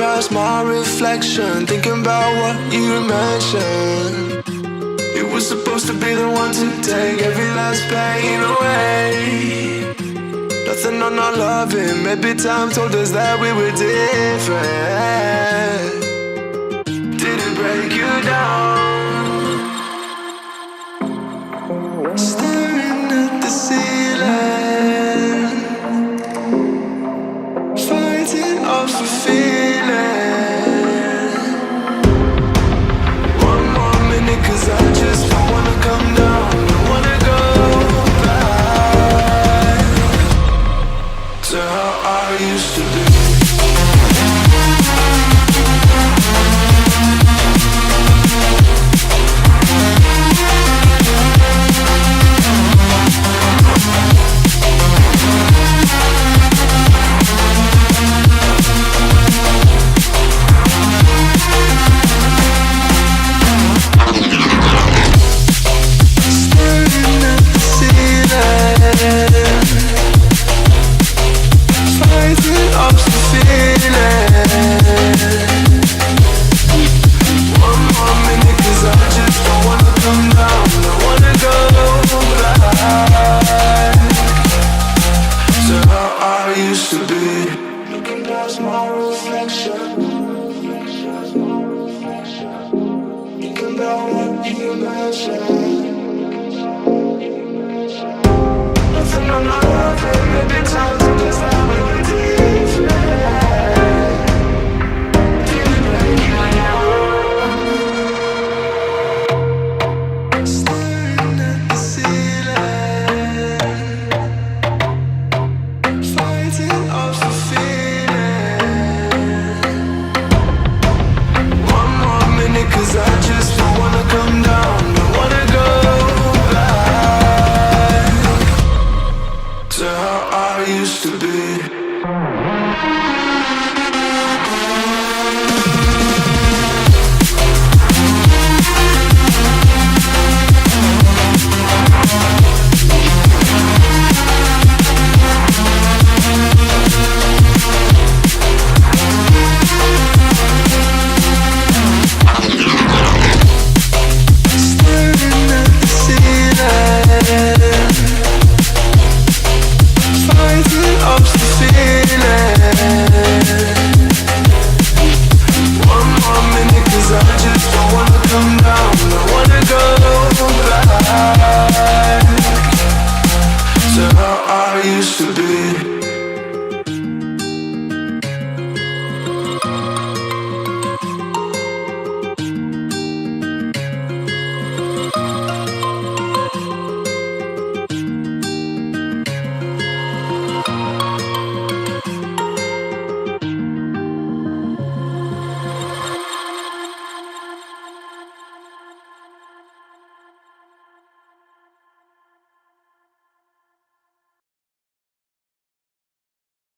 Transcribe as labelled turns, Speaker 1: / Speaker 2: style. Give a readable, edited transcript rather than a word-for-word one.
Speaker 1: past my reflection, thinking about what you mentioned. It was supposed to be the one to take every last pain away. Nothing on our loving, maybe time told us that we were different. Did it break you down? Staring at the ceiling, fighting off a feeling. One more minute, 'cause I just don't wanna come down. Don't wanna go back to how I used to be. Nothing on my life, maybe time to just have